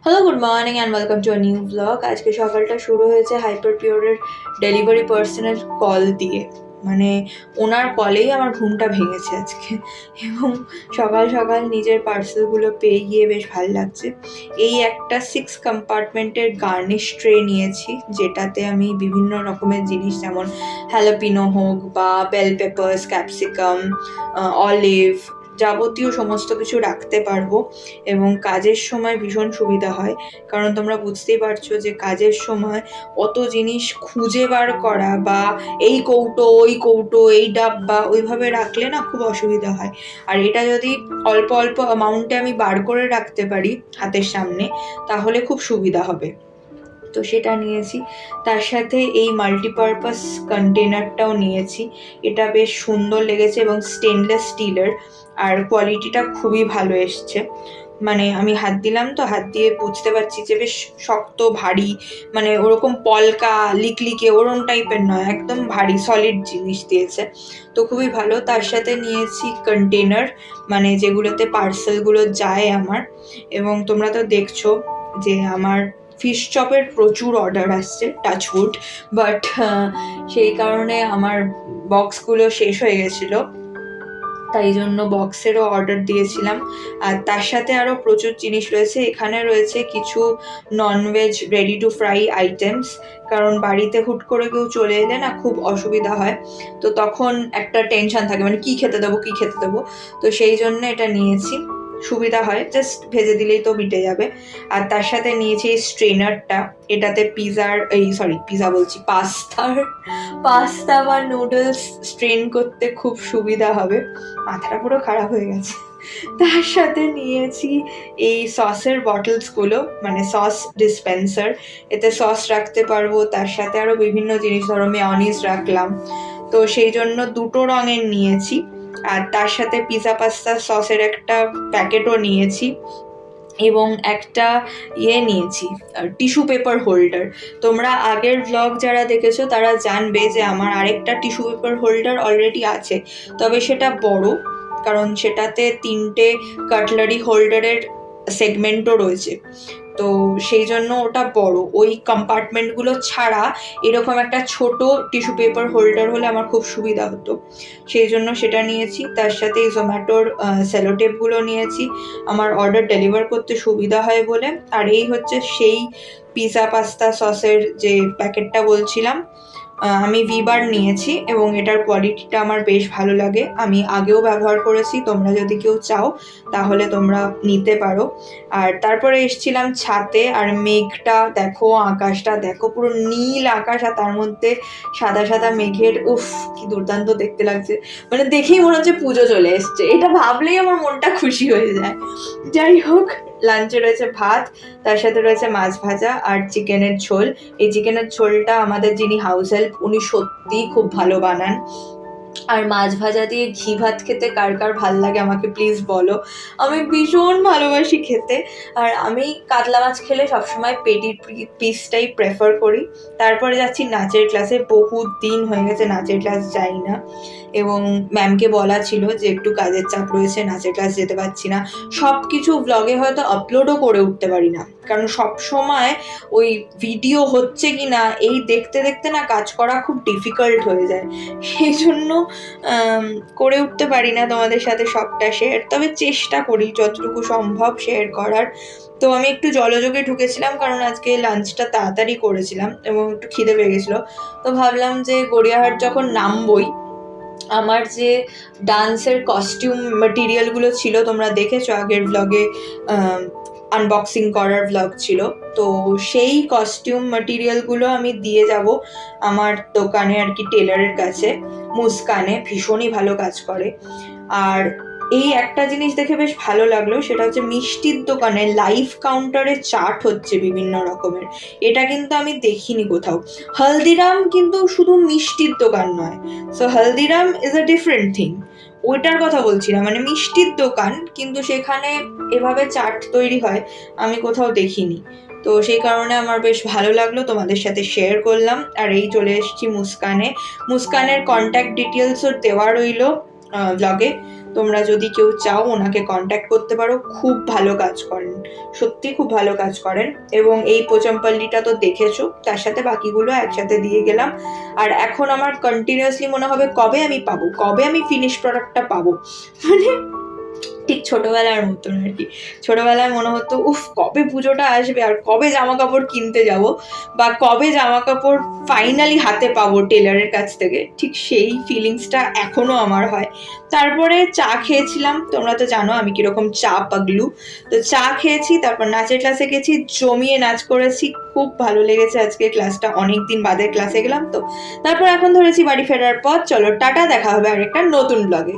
Hello, good morning and welcome to a new blog. আজকে সকালটা শুরু হয়েছে হাইপার পিওরের ডেলিভারি পার্সনের কল দিয়ে। মানে ওনার কলেই আমার ঘুমটা ভেঙেছে আজকে। এবং সকাল সকাল নিজের পার্সেলগুলো পেয়ে গিয়ে বেশ ভালো লাগছে। এই একটা 6 কম্পার্টমেন্টের গার্নিশ ট্রে নিয়েছি, যেটাতে আমি বিভিন্ন রকমের জিনিস যেমন হ্যালাপিনো হোক বা বেল পেপার্স, ক্যাপসিকাম, অলিভ, যাবতীয় সমস্ত কিছু রাখতে পারবো এবং কাজের সময় ভীষণ সুবিধা হয়। কারণ তোমরা বুঝতেই পারছো যে কাজের সময় অত জিনিস খুঁজে বার করা বা এই কৌটো ওই কৌটো এই ডাব্বা ওইভাবে রাখলে না খুব অসুবিধা হয়। আর এটা যদি অল্প অল্প অ্যামাউন্টে আমি বার করে রাখতে পারি হাতের সামনে, তাহলে খুব সুবিধা হবে। তো সেটা নিয়েছি। তার সাথে এই মাল্টিপারপাস কন্টেনারটাও নিয়েছি। এটা বেশ সুন্দর লেগেছে এবং স্টেনলেস স্টিলের, আর কোয়ালিটিটা খুবই ভালো এসছে। মানে আমি হাত দিলাম, তো হাত দিয়ে বুঝতে পারছি যে বেশ শক্ত ভারী, মানে ওরকম পলকা লিকলিকে ওরম টাইপের নয়, একদম ভারী সলিড জিনিস দিয়েছে। তো খুবই ভালো। তার সাথে নিয়েছি কন্টেনার, মানে যেগুলোতে পার্সেলগুলো যায় আমার। এবং তোমরা তো দেখছো যে আমার ফিশ চপের প্রচুর অর্ডার আসছে, টাচউড, বাট সেই কারণে আমার বক্সগুলো শেষ হয়ে গেছিলো, তাই জন্য বক্সেরও অর্ডার দিয়েছিলাম। আর তার সাথে আরও প্রচুর জিনিস রয়েছে। এখানে রয়েছে কিছু non veg ready to fry items, কারণ বাড়িতে হুট করে কেউ চলে এলে না খুব অসুবিধা হয়, তো তখন একটা টেনশন থাকে মানে কী খেতে দেবো কী খেতে দেবো। তো সেই জন্য এটা নিয়েছি, সুবিধা হয়, জাস্ট ভেজে দিলেই তো মিটে যাবে। আর তার সাথে নিয়েছি এই স্ট্রেনারটা, এটাতে পিজা বলছি, পাস্তা বা নুডলস স্ট্রেন করতে খুব সুবিধা হবে। মাথাটা পুরো খারাপ হয়ে গেছে। তার সাথে নিয়েছি এই সসের বটলসগুলো, মানে সস ডিসপেন্সার, এতে সস রাখতে পারবো। তার সাথে আরও বিভিন্ন জিনিস, ধরো মেয়নিজ রাখলাম, তো সেই জন্য দুটো রঙের নিয়েছি। আর তার সাথে পিজা পাস্তা সসের একটা প্যাকেটও নিয়েছি এবং একটা নিয়েছি টিস্যু পেপার হোল্ডার। তোমরা আগের ব্লগ যারা দেখেছো তারা জানবে যে আমার আরেকটা টিস্যু পেপার হোল্ডার অলরেডি আছে, তবে সেটা বড়, কারণ সেটাতে 3টে কাটলারি হোল্ডারের সেগমেন্টও রয়েছে। তো সেই জন্য ওটা বড়, ওই কম্পার্টমেন্টগুলো ছাড়া এরকম একটা ছোট টিস্যু পেপার হোল্ডার হলে আমার খুব সুবিধা হতো, সেই জন্য সেটা নিয়েছি। তার সাথে এই জোম্যাটোর সেলোটেপগুলো নিয়েছি, আমার অর্ডার ডেলিভার করতে সুবিধা হয় বলে। আর এই হচ্ছে সেই পিজা পাস্তা সসের যে প্যাকেটটা বলছিলাম, আমি ভিবার নিয়েছি এবং এটার কোয়ালিটিটা আমার বেশ ভালো লাগে। আমি আগেও ব্যবহার করেছি, তোমরা যদি কেউ চাও তাহলে তোমরা নিতে পারো। আর তারপরে এসছিলাম ছাদে, আর মেঘটা দেখো, আকাশটা দেখো, পুরো নীল আকাশ আর তার মধ্যে সাদা সাদা মেঘের, উফ কি দুর্দান্ত দেখতে লাগছে। মানে দেখেই মনে হচ্ছে পুজো চলে এসছে, এটা ভাবলেই আমার মনটা খুশি হয়ে যায়। যাই হোক, লাঞ্চে রয়েছে ভাত, তার সাথে রয়েছে মাছ ভাজা আর চিকেনের ঝোল। এই চিকেনের ঝোলটা আমাদের যিনি হাউস হেল্প, উনি সত্যিই খুব ভালো বানান। আর মাছ ভাজা দিয়ে ঘি ভাত খেতে কার কার ভাল লাগে আমাকে প্লিজ বলো, আমি ভীষণ ভালোবাসি খেতে। আর আমি কাতলা মাছ খেলে সবসময় পেটির পিসটাই প্রেফার করি। তারপরে যাচ্ছি নাচের ক্লাসে, বহুত দিন হয়ে গেছে নাচের ক্লাস যাই না, এবং ম্যামকে বলা ছিল যে একটু কাজের চাপ রয়েছে, নাচের ক্লাস যেতে পারছি না। সব কিছু ব্লগে হয়তো আপলোডও করে উঠতে পারি না, কারণ সব সময় ওই ভিডিও হচ্ছে কি না এই দেখতে দেখতে না কাজ করা খুব ডিফিকাল্ট হয়ে যায়, সেই জন্য করে উঠতে পারি না তোমাদের সাথে সবটা শেয়ার, তবে চেষ্টা করি যতটুকু সম্ভব শেয়ার করার। তো আমি একটু জলযোগে ঢুকেছিলাম, কারণ আজকে লাঞ্চটা তাড়াতাড়ি করেছিলাম এবং একটু খিদে পেয়ে গেছিলো। তো ভাবলাম যে গড়িয়াহাট যখন নামবই, আমার যে ডান্সের কস্টিউম মেটেরিয়ালগুলো ছিল তোমরা দেখেছো আগের ব্লগে, আনবক্সিং করার ব্লগ ছিল, তো সেই কস্টিউম মেটেরিয়ালগুলো আমি দিয়ে যাব আমার দোকানে আর কি, টেলারের কাছে, মুস্কানে, ভীষণই ভালো কাজ করে। আর এই একটা জিনিস দেখে বেশ ভালো লাগলো, সেটা হচ্ছে মিষ্টির দোকানে লাইভ কাউন্টারে চাট হচ্ছে বিভিন্ন রকমের, এটা কিন্তু আমি দেখিনি কোথাও। হলদিরাম কিন্তু শুধু মিষ্টির দোকান নয়, so Haldiram is a different thing, ওইটার কথা বলছি না, মানে মিষ্টির দোকান, কিন্তু সেখানে এভাবে চাট তৈরি হয় আমি কোথাও দেখিনি। তো সেই কারণে আমার বেশ ভালো লাগলো, তোমাদের সাথে শেয়ার করলাম। আর এই চলে এসেছি মুস্কানের কন্ট্যাক্ট ডিটেলসও দেওয়া রইলো ব্লগে, তোমরা যদি কেউ চাও ওনাকে কন্ট্যাক্ট করতে পারো, খুব ভালো কাজ করেন, সত্যি খুব ভালো কাজ করেন। এবং এই পোচমপল্লিটা তো দেখেছো, তার সাথে বাকিগুলো একসাথে দিয়ে গেলাম। আর এখন আমার কন্টিনিউয়াসলি মনে হবে কবে আমি পাবো, কবে আমি ফিনিশ প্রোডাক্টটা পাবো। মানে ঠিক ছোটবেলার মতন আর কি। ছোটবেলায় মনে হতো উফ কবে পুজোটা আসবে আর কবে জামা কাপড় কিনতে যাব, বা কবে জামা কাপড় ফাইনালি হাতে পাবো টেলারের কাছ থেকে, ঠিক সেই ফিলিংসটা এখনো আমার হয়। তারপরে চা খেয়েছিলাম, তোমরা তো জানো আমি কিরকম চা পাগলু। তো চা খেয়েছি, তারপর নাচের ক্লাসে গেছি, জমিয়ে নাচ করেছি, খুব ভালো লেগেছে আজকে ক্লাসটা, অনেকদিন বাদে ক্লাসে গেলাম তো। তারপর এখন ধরেছি বাড়ি ফেরার পথ, চলো টাটা, দেখা হবে আরেকটা নতুন ব্লগে।